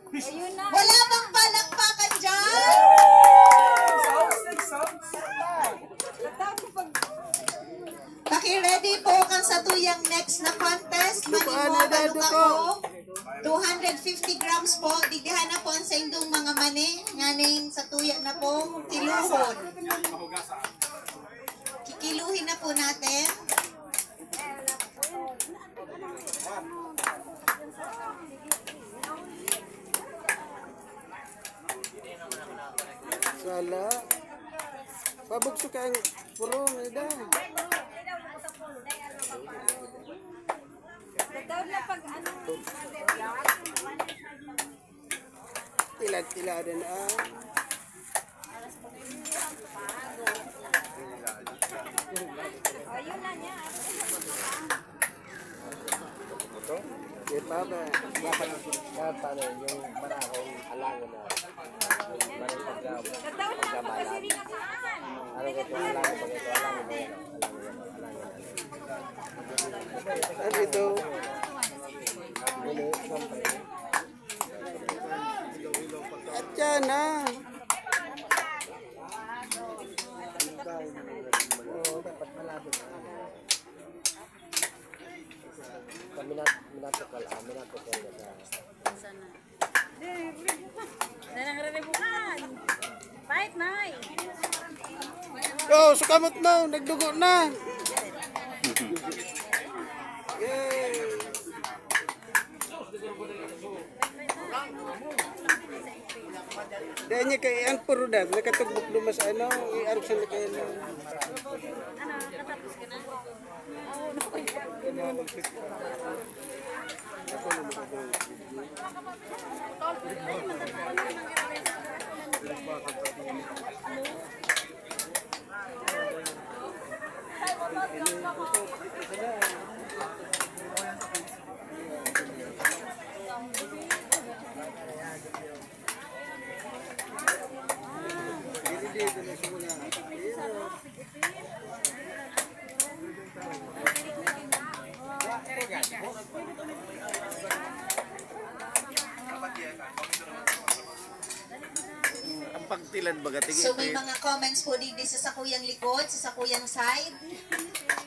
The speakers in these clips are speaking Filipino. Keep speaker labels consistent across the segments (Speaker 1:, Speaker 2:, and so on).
Speaker 1: Wala bang palakpakan dyan? Paki-ready po kang sa tuyang next na contest. Manimo, balok ako. 250 grams po. Digdihan na po ang sa indong mga mani. Nganing sa tuya na po. Kiluhon. Kikiluhin na po natin.
Speaker 2: Sala. Pabugso ka ang puro, ida. Tila din Yan pa ba? Dapat paano yung marakong alangan na marang pagkamalan. Ano ko ito alangan pag ito alangan mo yan. Ano ito? At yan na. Oo, dapat malapit. Minatukal na sa...
Speaker 3: Nanang rerebukan. Pahit na
Speaker 2: Oh, sukamot na, nagdugo na. Yay! Dahil niya kay ang purudan, nakatugbok dumas ano, i-arupsan na kayo na.
Speaker 3: natapos ka na?
Speaker 2: Ang pagtilan baga tingin.
Speaker 1: So may mga comments po dito sa sakuyang likod, sa sakuyang side.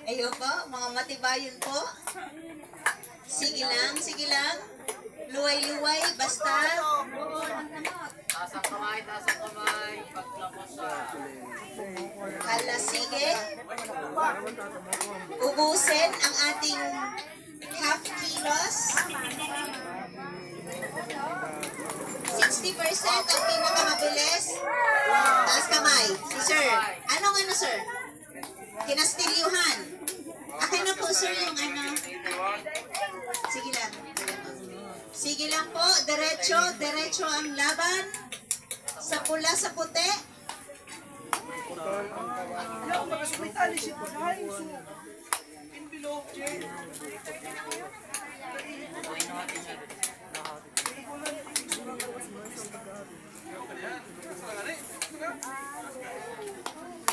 Speaker 1: Ayun po, mga matibayon po. Sige lang. Luway-luway, basta.
Speaker 4: Tasang kamay, paglapos sa...
Speaker 1: Hala, sige. Ubusin ang ating half kilos. 60% ang pinakamabilis. Taas kamay. Si sir. Anong ano, sir? Kinastilyuhan. Akin na po, sir, yung ano. Sige lang. Sige lang po. Diretso ang laban. Sa pula, sa puti.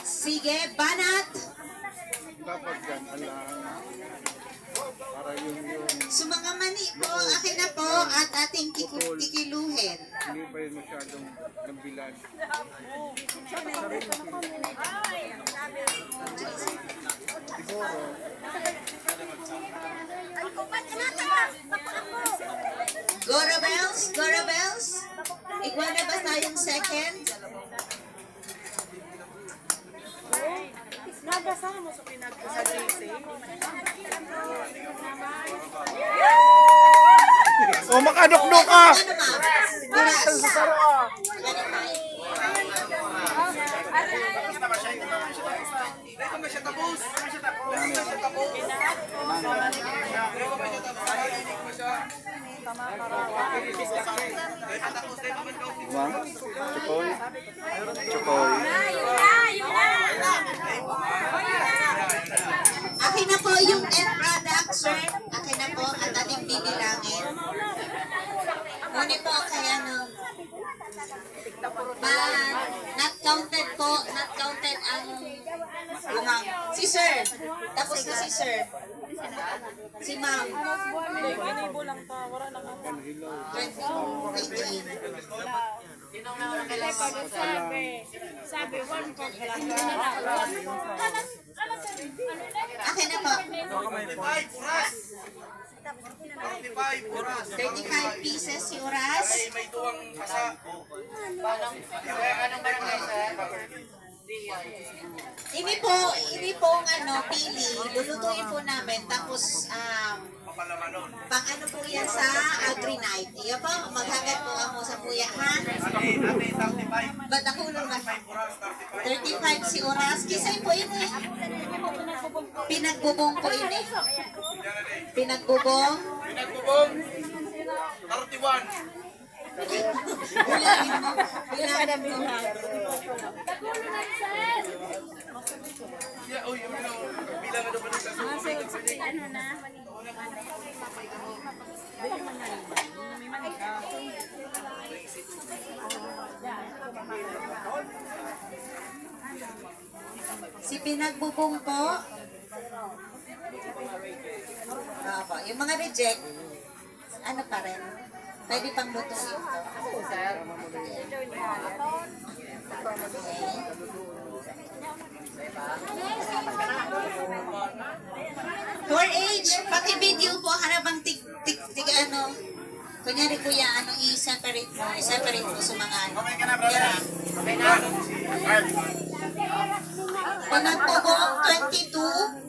Speaker 1: Sige, banat.
Speaker 2: Dapat yan, para yung
Speaker 1: So mga mani po, akin na po at ating kikiluhin.
Speaker 2: hindi pa yun masyadong nabilan. Siguro,
Speaker 1: Gora bells. Iguana ba tayong second?
Speaker 3: Nagasama sa sa JC.
Speaker 2: oh makadok-dok ka!
Speaker 1: Ano ma'am? Buras.
Speaker 2: Bang? Chukoy? Chukoy?
Speaker 1: Akin na po yung end product, sir. Akin na po at ating bibilangin. Muni po kaya no. Not counted po. Not counted ang umang. Si sir. Tapos na si sir. Si ma'am.
Speaker 3: 20 lang pa, wala lang ako.
Speaker 1: 18.
Speaker 4: Sinong naman ang kailangan mo, sir?
Speaker 3: Sabi, one cup lang.
Speaker 1: Akin na po. 35 pieces si Uras.
Speaker 4: Anong barangay, sir?
Speaker 1: Ini po pili. Lulutuin po namin. Tapos, pang ano po yan sa Agri-Night. Iya po, maghagat po ako sa puyahan. Ba't nakulong na? 35 si Uras. Kisay po ini. Pinagbubong po ini. Pinagbubong.
Speaker 5: Pinagbubong, 31.
Speaker 1: Bilangin mo. Bilangin mo.
Speaker 5: Bilang ano ba nito?
Speaker 3: Ano na?
Speaker 1: Si Pinagbubong po. Opo, yung mga reject, ano pa rin? Pwede pang lutuin to.
Speaker 4: Sir?
Speaker 1: For age, paki-video po, harabang ano. Kunyari kuya, i-separate mo sa mga ano. Tira.
Speaker 4: Okay na?
Speaker 1: Pinagbubong 22,